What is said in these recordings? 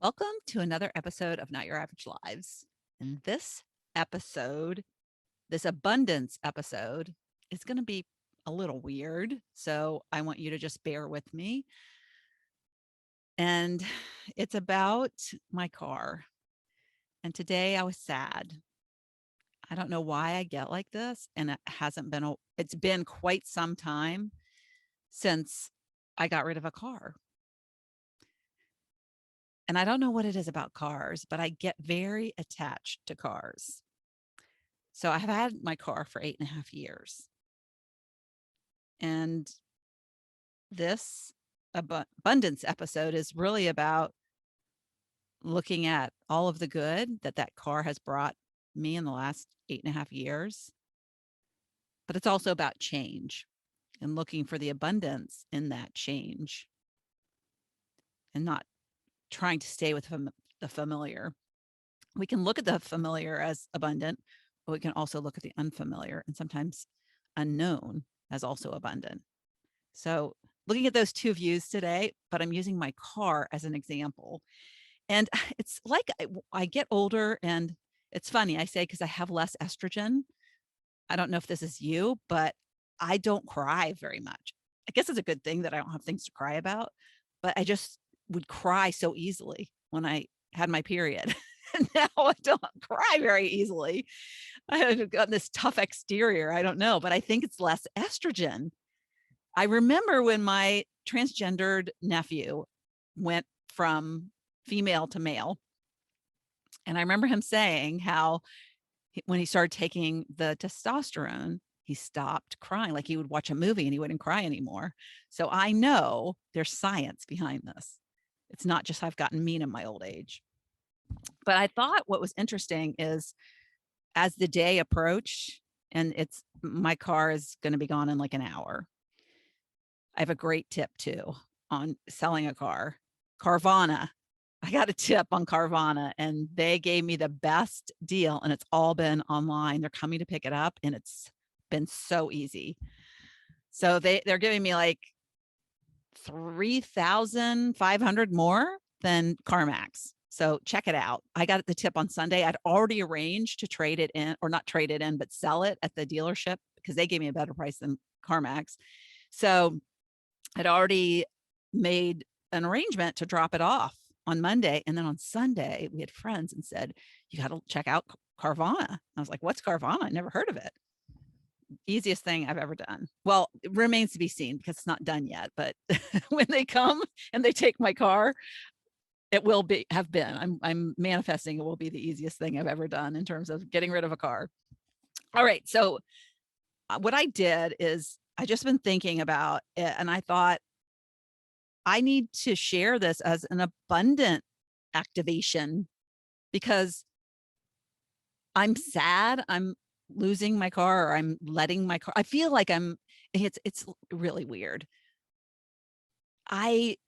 Welcome to another episode of Not Your Average Lives. In this episode, this abundance episode is going to be a little weird. So I want you to just bear with me. And it's about my car. And today I was sad. I don't know why I get like this. And it's been quite some time since I got rid of a car. And I don't know what it is about cars, but I get very attached to cars. So I have had my car for 8.5 years. And this abundance episode is really about looking at all of the good that car has brought me in the last 8.5 years. But it's also about change and looking for the abundance in that change and not trying to stay with the familiar. We can look at the familiar as abundant, but we can also look at the unfamiliar and sometimes unknown as also abundant. So looking at those two views today, but I'm using my car as an example. And it's like I get older, and it's funny, I say, because I have less estrogen. I don't know if this is you, but I don't cry very much. I guess it's a good thing that I don't have things to cry about, but I just would cry so easily when I had my period. And now I don't cry very easily. I have got this tough exterior. I don't know, but I think it's less estrogen. I remember when my transgendered nephew went from female to male. And I remember him saying how when he started taking the testosterone, he stopped crying. Like he would watch a movie and he wouldn't cry anymore. So I know there's science behind this. It's not just I've gotten mean in my old age. But I thought what was interesting is as the day approached, and my car is going to be gone in like an hour. I have a great tip too on selling a car. Carvana. I got a tip on Carvana and they gave me the best deal, and it's all been online. They're coming to pick it up and it's been so easy. So they're giving me like 3,500 more than CarMax. So check it out. I got the tip on Sunday. I'd already arranged to trade it in, or not trade it in, but sell it at the dealership because they gave me a better price than CarMax. So I'd already made an arrangement to drop it off on Monday. And then on Sunday, we had friends and said, you got to check out Carvana. I was like, what's Carvana? I never heard of it. Easiest thing I've ever done. Well, it remains to be seen because it's not done yet. But when they come and they take my car, it will have been. I'm manifesting it will be the easiest thing I've ever done in terms of getting rid of a car. All right. So what I did is I just been thinking about it, and I thought I need to share this as an abundant activation because I'm sad. I'm losing my car, or I'm letting my car. I feel like it's really weird. I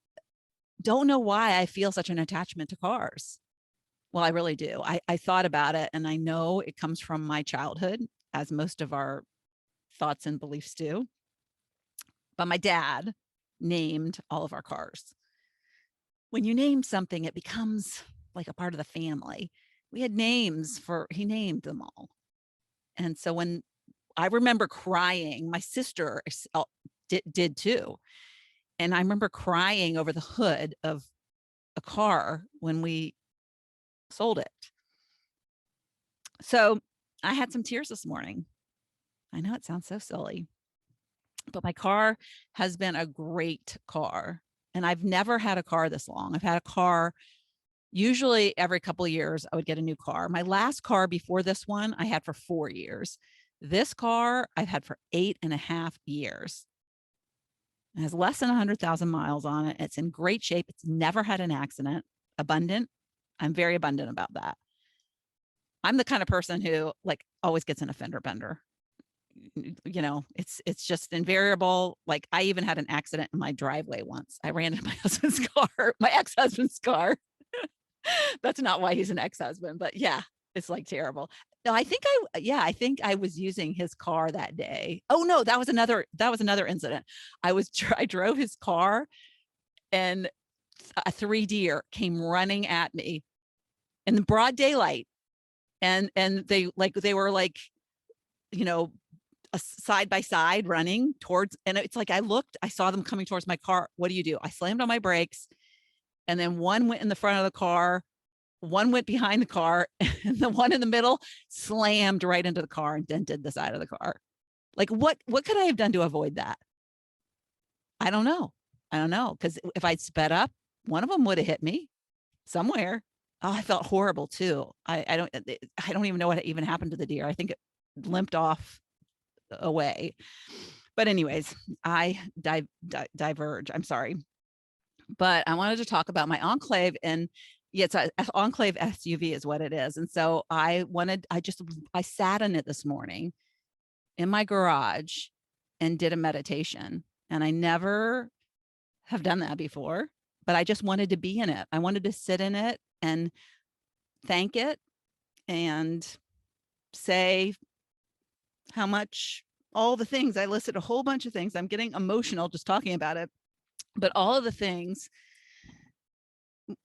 don't know why I feel such an attachment to cars. Well, I really do. I thought about it, and I know it comes from my childhood, as most of our thoughts and beliefs do. But my dad named all of our cars. When you name something, it becomes like a part of the family. We had names he named them all. And so when I remember crying, my sister did too. And I remember crying over the hood of a car when we sold it. So I had some tears this morning. I know it sounds so silly, but my car has been a great car. And I've never had a car this long. I've had a car usually every couple of years. I would get a new car. My last car before this one, I had for 4 years. This car I've had for 8.5 years. It has less than 100,000 miles on it. It's in great shape. It's never had an accident. Abundant. I'm very abundant about that. I'm the kind of person who like always gets in a fender bender. You know, it's just invariable. Like I even had an accident in my driveway once. I ran into my husband's car, my ex-husband's car. That's not why he's an ex-husband, but yeah, it's like terrible. No, I think I was using his car that day. Oh no, that was another incident. I drove his car and three deer came running at me in the broad daylight. And they were like, you know, side by side running towards, and it's like, I saw them coming towards my car. What do? I slammed on my brakes, and then one went in the front of the car, one went behind the car, and the one in the middle slammed right into the car and dented the side of the car. Like, what could I have done to avoid that? I don't know. Because if I'd sped up, one of them would have hit me somewhere. Oh, I felt horrible too. I don't even know what even happened to the deer. I think it limped off away. But anyways, I diverge. I'm sorry. But I wanted to talk about my Enclave, and yeah, it's an Enclave SUV is what it is. And so I sat in it this morning in my garage and did a meditation. And I never have done that before, but I just wanted to be in it. I wanted to sit in it and thank it and say how much, all the things. I listed a whole bunch of things. I'm getting emotional just talking about it, but all of the things,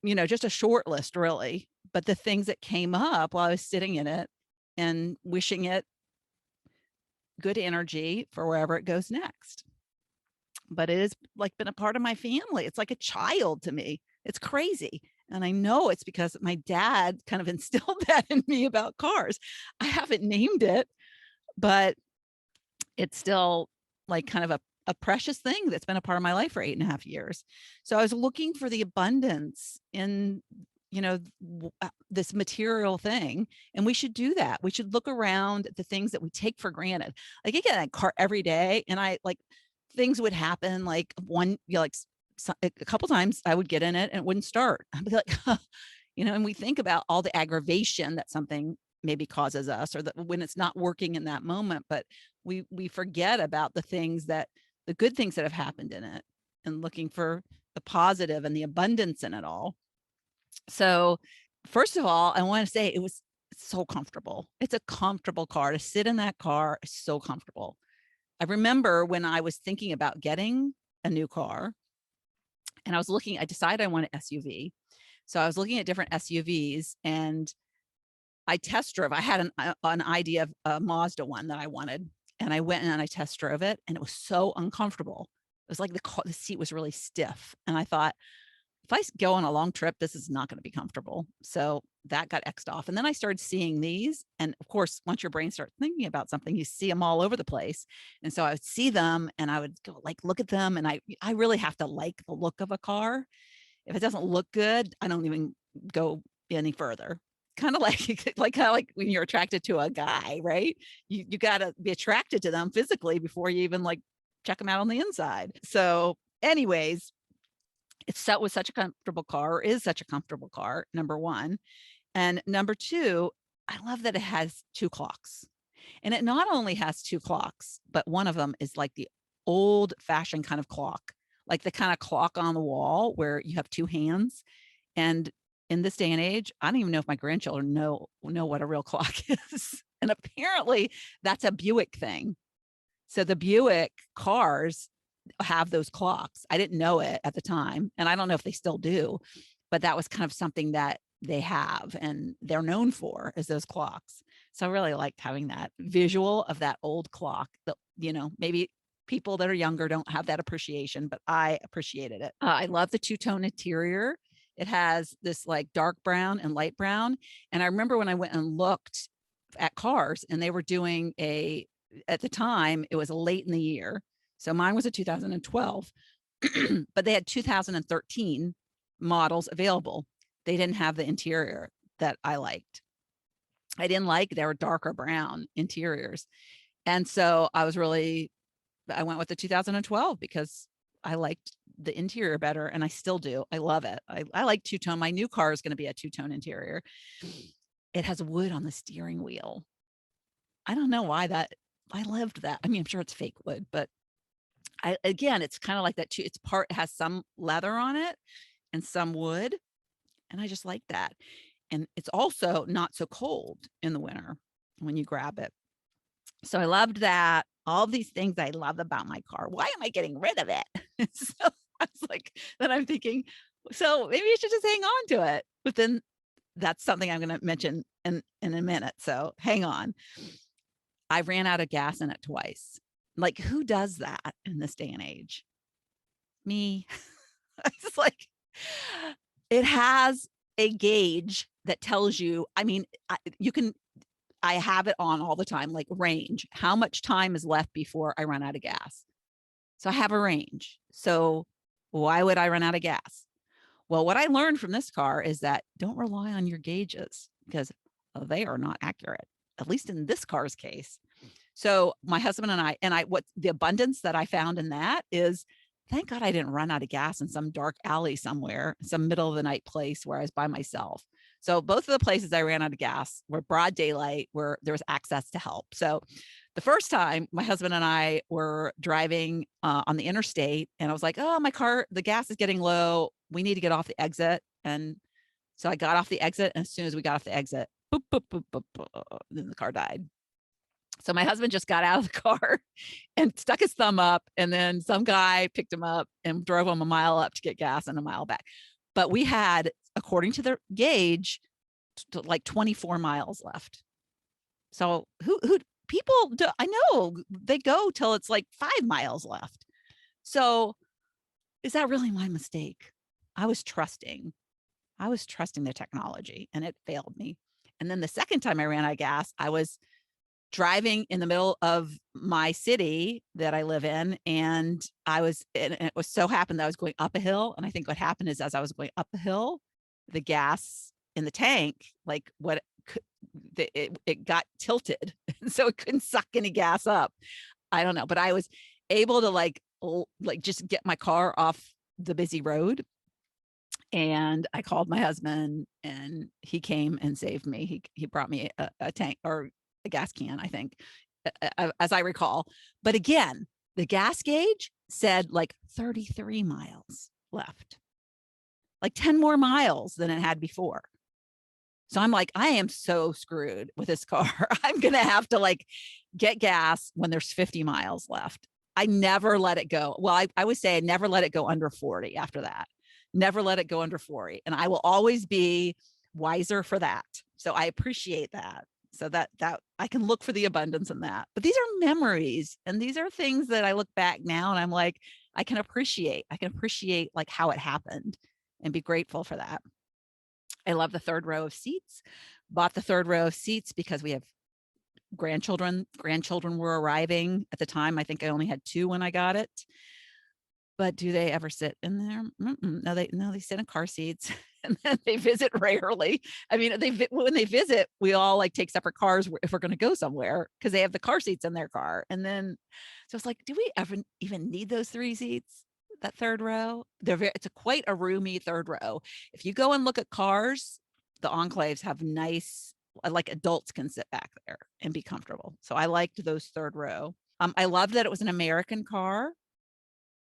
just a short list really, but the things that came up while I was sitting in it and wishing it good energy for wherever it goes next. But it has like been a part of my family. It's like a child to me. It's crazy. And I know it's because my dad kind of instilled that in me about cars. I haven't named it, but it's still like kind of a precious thing that's been a part of my life for 8.5 years. So I was looking for the abundance in, this material thing. And we should do that. We should look around at the things that we take for granted. Like I get that car every day, and I like things would happen. Like a couple times I would get in it and it wouldn't start. I'd be like, and we think about all the aggravation that something maybe causes us, or that when it's not working in that moment, but we forget about the good things that have happened in it, and looking for the positive and the abundance in it all. So first of all, I want to say it was so comfortable. It's a comfortable car. To sit in that car is so comfortable. I remember when I was thinking about getting a new car, and I decided I want an SUV. So I was looking at different SUVs, and I test drove. I had an idea of a Mazda one that I wanted, and I went and I test drove it, and it was so uncomfortable. It was like the seat was really stiff, and I thought, if I go on a long trip, this is not going to be comfortable. So that got X'd off. And then I started seeing these. And of course, once your brain starts thinking about something, you see them all over the place. And so I would see them and I would go look at them. And I really have to like the look of a car. If it doesn't look good, I don't even go any further. Kind of like when you're attracted to a guy, right? You got to be attracted to them physically before you even check them out on the inside. So anyways, it was such a comfortable car, or is such a comfortable car, number one. And number two, I love that it has two clocks. And it not only has two clocks, but one of them is like the old fashioned kind of clock, like the kind of clock on the wall where you have two hands. And in this day and age, I don't even know if my grandchildren know what a real clock is. And apparently that's a Buick thing. So the Buick cars have those clocks. I didn't know it at the time, and I don't know if they still do, but that was kind of something that they have and they're known for, is those clocks. So I really liked having that visual of that old clock that, maybe people that are younger don't have that appreciation, but I appreciated it. I love the two-tone interior. It has this like dark brown and light brown. And I remember when I went and looked at cars, and they were doing at the time, it was late in the year. So mine was a 2012, but they had 2013 models available. They didn't have the interior that I liked. I didn't like their darker brown interiors. And so I went with the 2012 because I liked the interior better, and I still do. I love it. I like two-tone. My new car is going to be a two-tone interior. It has wood on the steering wheel. I don't know why I lived that. I mean, I'm sure it's fake wood, but it's kind of like that too. It has some leather on it and some wood. And I just like that. And it's also not so cold in the winter when you grab it. So I loved that. All these things I love about my car. Why am I getting rid of it? So I was like, then I'm thinking, So maybe you should just hang on to it. But then that's something I'm going to mention in a minute. So hang on. I ran out of gas in it twice. Like, who does that in this day and age? Me. It's like, it has a gauge that tells you, I mean, you can, I have it on all the time, like range. How much time is left before I run out of gas? So I have a range. So why would I run out of gas? Well, what I learned from this car is that don't rely on your gauges because they are not accurate, at least in this car's case. So my husband and I, what the abundance that I found in that is, thank God I didn't run out of gas in some dark alley somewhere, some middle of the night place where I was by myself. So both of the places I ran out of gas were broad daylight where there was access to help. So the first time my husband and I were driving on the interstate and I was like, oh, my car, the gas is getting low. We need to get off the exit. And so I got off the exit. And as soon as we got off the exit, boop, boop, boop, boop, boop, then the car died. So my husband just got out of the car and stuck his thumb up. And then some guy picked him up and drove him a mile up to get gas and a mile back. But we had, according to the gauge, like 24 miles left. So who people do, I know they go till it's like 5 miles left. So is that really my mistake? I was trusting the technology and it failed me. And then the second time I ran out of gas, I was driving in the middle of my city that I live in. And it was so happened that I was going up a hill. And I think what happened is as I was going up a hill, the gas in the tank, like it got tilted. So it couldn't suck any gas up. I don't know, but I was able to like just get my car off the busy road. And I called my husband and he came and saved me. He brought me a tank or a gas can, I think, as I recall. But again, the gas gauge said like 33 miles left, like 10 more miles than it had before. So I'm like, I am so screwed with this car. I'm going to have to like get gas when there's 50 miles left. I never let it go. Well, I would say I never let it go under 40 after that. Never let it go under 40. And I will always be wiser for that. So I appreciate that. So that I can look for the abundance in that. But these are memories and these are things that I look back now and I'm like, I can appreciate like how it happened and be grateful for that. I love the third row of seats. Bought the third row of seats because we have grandchildren. Grandchildren were arriving at the time. I think I only had 2 when I got it. But do they ever sit in there? No, they sit in car seats and then they visit rarely. I mean, when they visit, we all like take separate cars if we're going to go somewhere because they have the car seats in their car. And then, so it's like, do we ever even need those 3 seats? That third row? It's quite a roomy third row. If you go and look at cars, the enclaves have nice, like adults can sit back there and be comfortable. So I liked those third row. I love that it was an American car.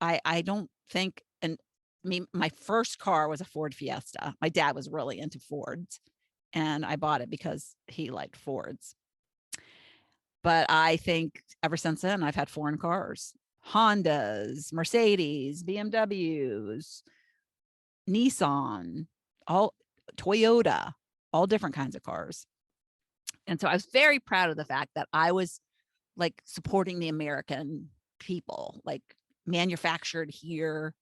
I don't think, and I mean, my first car was a Ford Fiesta. My dad was really into Fords and I bought it because he liked Fords. But I think ever since then, I've had foreign cars, Hondas, Mercedes, BMWs, Nissan, all Toyota, all different kinds of cars. And so I was very proud of the fact that I was like supporting the American people, like manufactured here.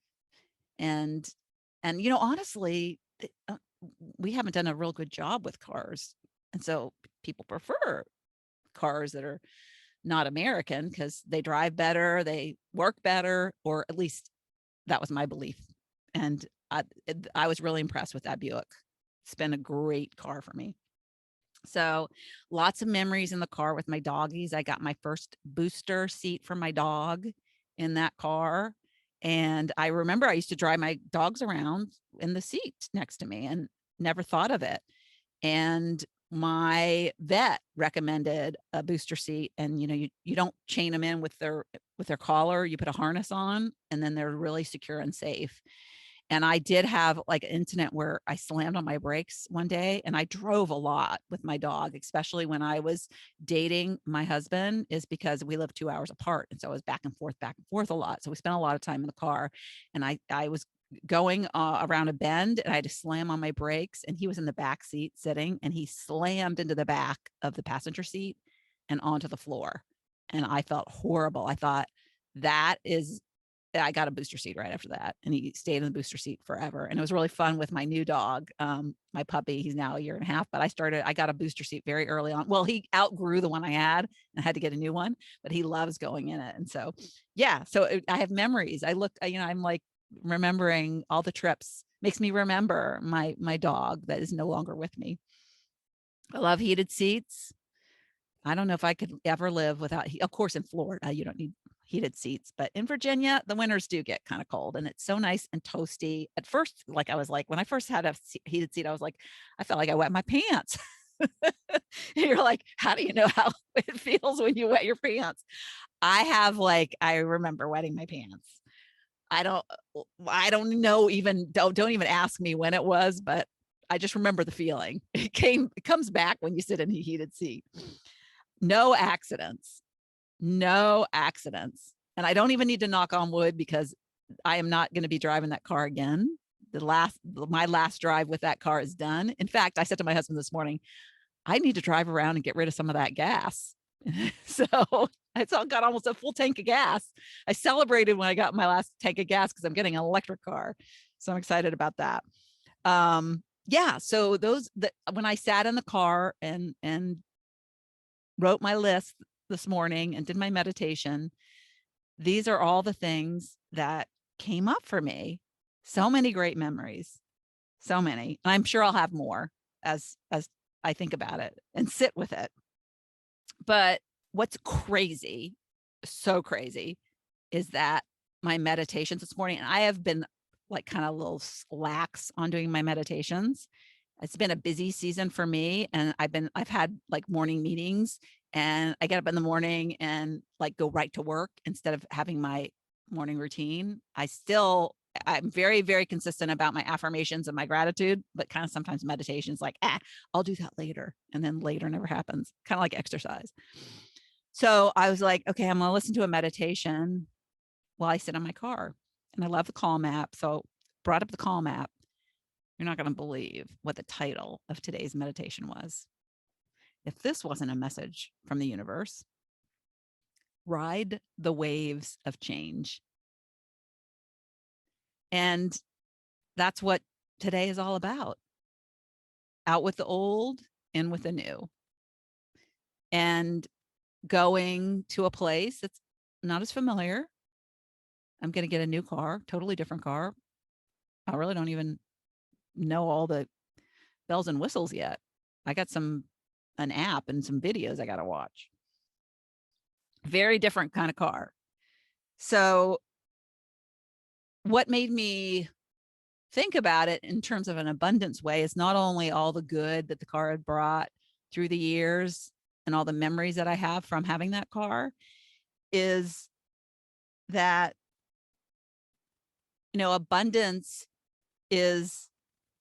And honestly, we haven't done a real good job with cars. And so people prefer cars that are not American because they drive better, they work better, or at least that was my belief. And I was really impressed with that Buick. It's been a great car for me. So lots of memories in the car with my doggies. I got my first booster seat for my dog in that car. And I remember I used to drive my dogs around in the seat next to me and never thought of it. And my vet recommended a booster seat, and you don't chain them in with their collar. You put a harness on and then they're really secure and safe. And I did have like an incident where I slammed on my brakes one day, and I drove a lot with my dog, especially when I was dating my husband, is because we live 2 hours apart. And so I was back and forth a lot. So we spent a lot of time in the car, and I was going around a bend, and I had to slam on my brakes, and he was in the back seat sitting, and he slammed into the back of the passenger seat and onto the floor. And I felt horrible. I thought, that is, I got a booster seat right after that. And he stayed in the booster seat forever. And it was really fun with my new dog, my puppy. He's now a year and a half, but I got a booster seat very early on. Well, he outgrew the one I had and had to get a new one, but he loves going in it. And so, yeah, so I have memories. I'm like remembering all the trips. Makes me remember my dog that is no longer with me. I love heated seats. I don't know if I could ever live without, of course, in Florida, you don't need heated seats, but in Virginia, the winters do get kind of cold, and it's so nice and toasty. At first, like I was like, when I first had a heated seat, I was like, I felt like I wet my pants. You're like, how do you know how it feels when you wet your pants? I remember wetting my pants. I don't know, even don't even ask me when it was, but I just remember the feeling. It comes back when you sit in a heated seat. No accidents. No accidents. And I don't even need to knock on wood, because I am not going to be driving that car again. My last drive with that car is done. In fact, I said to my husband this morning, I need to drive around and get rid of some of that gas. So I got almost a full tank of gas. I celebrated when I got my last tank of gas because I'm getting an electric car. So I'm excited about that. Yeah. So when I sat in the car and wrote my list this morning and did my meditation, these are all the things that came up for me. So many great memories, so many. And I'm sure I'll have more as I think about it and sit with it. But what's crazy, so crazy, is that my meditations this morning, and I have been like kind of a little lax on doing my meditations. It's been a busy season for me, and I've had like morning meetings, and I get up in the morning and like go right to work instead of having my morning routine. I'm very, very consistent about my affirmations and my gratitude, but kind of sometimes meditation's like, I'll do that later. And then later never happens, kind of like exercise. So I was like, okay, I'm going to listen to a meditation while I sit in my car. And I love the Calm app. So brought up the Calm app. You're not going to believe what the title of today's meditation was. If this wasn't a message from the universe, ride the waves of change. And that's what today is all about. Out with the old, in with the new. And going to a place that's not as familiar. I'm going to get a new car, totally different car. I really don't even know all the bells and whistles yet. I got an app and some videos I got to watch. Very different kind of car. So what made me think about it in terms of an abundance way is not only all the good that the car had brought through the years and all the memories that I have from having that car, is that, abundance is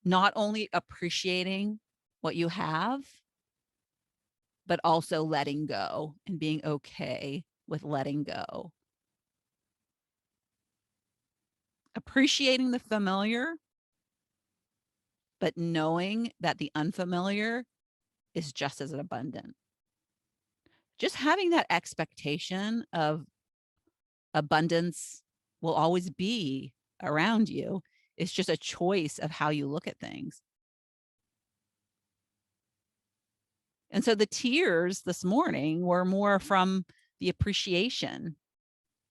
not only appreciating what you have, but also letting go and being okay with letting go. Appreciating the familiar, but knowing that the unfamiliar is just as abundant. Just having that expectation of abundance will always be around you. It's just a choice of how you look at things. And so the tears this morning were more from the appreciation,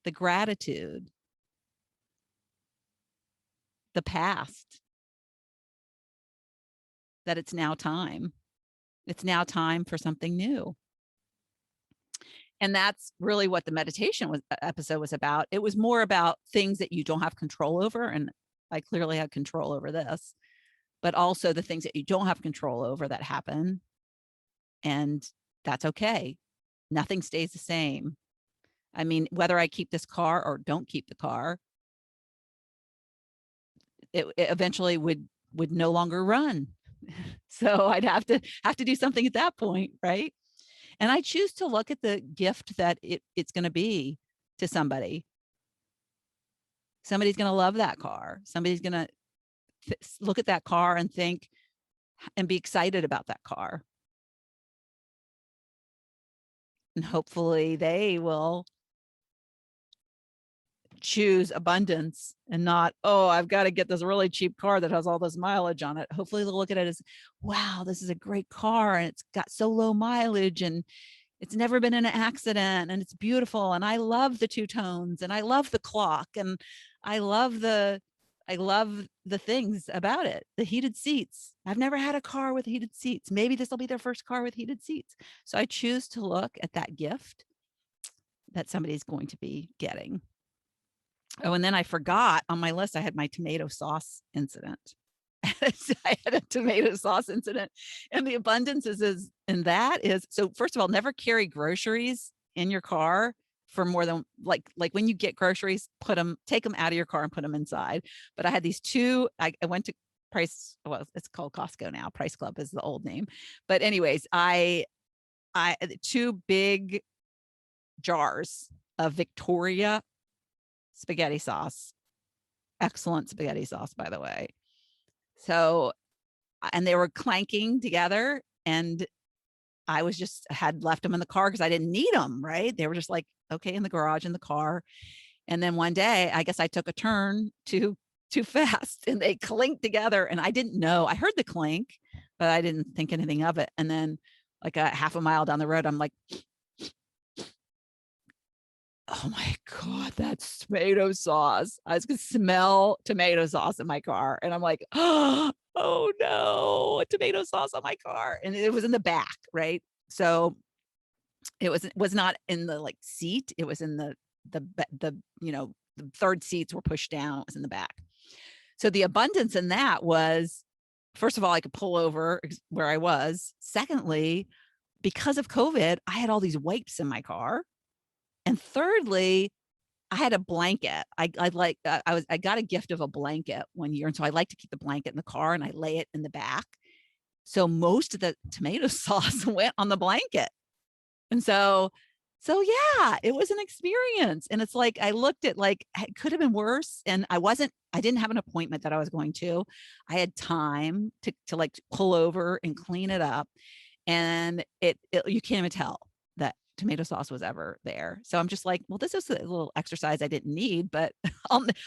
the gratitude, the past, that it's now time. It's now time for something new. And that's really what the meditation episode was about. It was more about things that you don't have control over. And I clearly had control over this, but also the things that you don't have control over that happen. And that's okay. Nothing stays the same. I mean, whether I keep this car or don't keep the car, it eventually would no longer run. So I'd have to do something at that point, right? And I choose to look at the gift that it's going to be to somebody. Somebody's going to love that car. Somebody's going to look at that car and think and be excited about that car. And hopefully they will choose abundance and not, oh, I've got to get this really cheap car that has all this mileage on it. Hopefully they'll look at it as, wow, this is a great car and it's got so low mileage and it's never been in an accident and it's beautiful. And I love the two tones and I love the clock and I love the things about it. The heated seats. I've never had a car with heated seats. Maybe this will be their first car with heated seats. So I choose to look at that gift that somebody's going to be getting. Oh, and then I forgot on my list, I had my tomato sauce incident. I had a tomato sauce incident, and the abundance is so first of all, never carry groceries in your car for more than like when you get groceries, take them out of your car and put them inside. But I had these two, I went to it's called Costco now. Price Club is the old name. But anyways, I two big jars of Victoria spaghetti sauce. Excellent spaghetti sauce, by the way. So, and they were clanking together and I had left them in the car because I didn't need them, right? They were just like, okay, in the garage, in the car. And then one day, I guess I took a turn too fast and they clinked together and I didn't know. I heard the clink, but I didn't think anything of it. And then like a half a mile down the road, I'm like, oh my God, that's tomato sauce. I was going to smell tomato sauce in my car. And I'm like, oh no, a tomato sauce on my car. And it was in the back, right? So it was not in the like seat. It was in the third seats were pushed down. It was in the back. So the abundance in that was, first of all, I could pull over where I was. Secondly, because of COVID, I had all these wipes in my car. And thirdly, I had a blanket. I got a gift of a blanket one year. And so I like to keep the blanket in the car and I lay it in the back. So most of the tomato sauce went on the blanket. And so yeah, it was an experience. And it's like, I looked at like, it could have been worse. And I didn't have an appointment that I was going to. I had time to like pull over and clean it up. And you can't even tell that tomato sauce was ever there. So I'm just like, well, this is a little exercise I didn't need, but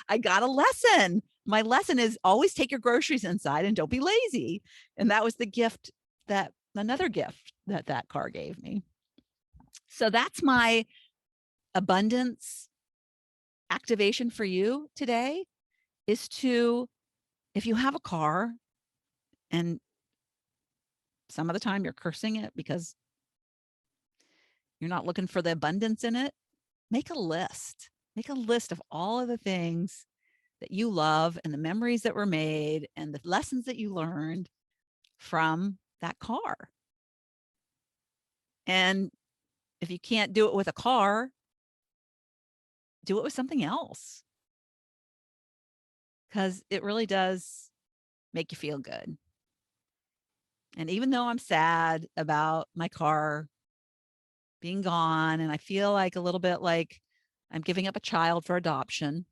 I got a lesson. My lesson is always take your groceries inside and don't be lazy. And that was another gift that car gave me. So that's my abundance activation for you today is to, if you have a car and some of the time you're cursing it because you're not looking for the abundance in it, make a list. Make a list of all of the things that you love and the memories that were made and the lessons that you learned from that car. And if you can't do it with a car, do it with something else. Because it really does make you feel good. And even though I'm sad about my car being gone, and I feel like a little bit like I'm giving up a child for adoption,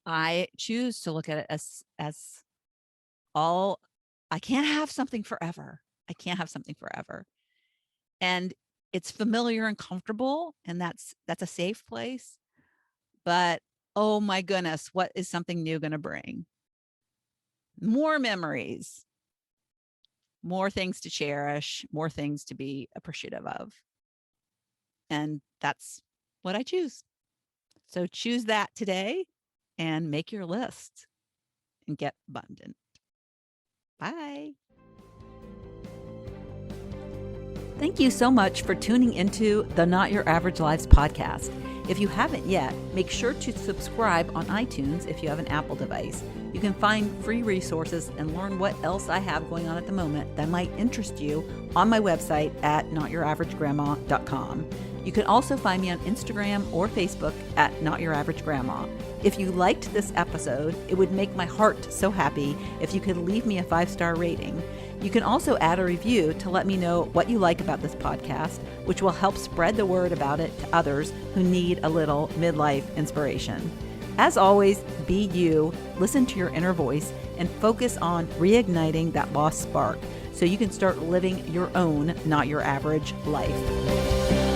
I choose to look at it as all, I can't have something forever. I can't have something forever. And it's familiar and comfortable, and that's a safe place. But oh my goodness, what is something new going to bring? More memories, more things to cherish, more things to be appreciative of. And that's what I choose. So choose that today and make your list and get abundant. Bye. Thank you so much for tuning into the Not Your Average Lives podcast. If you haven't yet, make sure to subscribe on iTunes if you have an Apple device. You can find free resources and learn what else I have going on at the moment that might interest you on my website at notyouraveragegrandma.com. You can also find me on Instagram or Facebook at notyouraveragegrandma. If you liked this episode, it would make my heart so happy if you could leave me a 5-star rating. You can also add a review to let me know what you like about this podcast, which will help spread the word about it to others who need a little midlife inspiration. As always, be you, listen to your inner voice, and focus on reigniting that lost spark so you can start living your own, not your average life.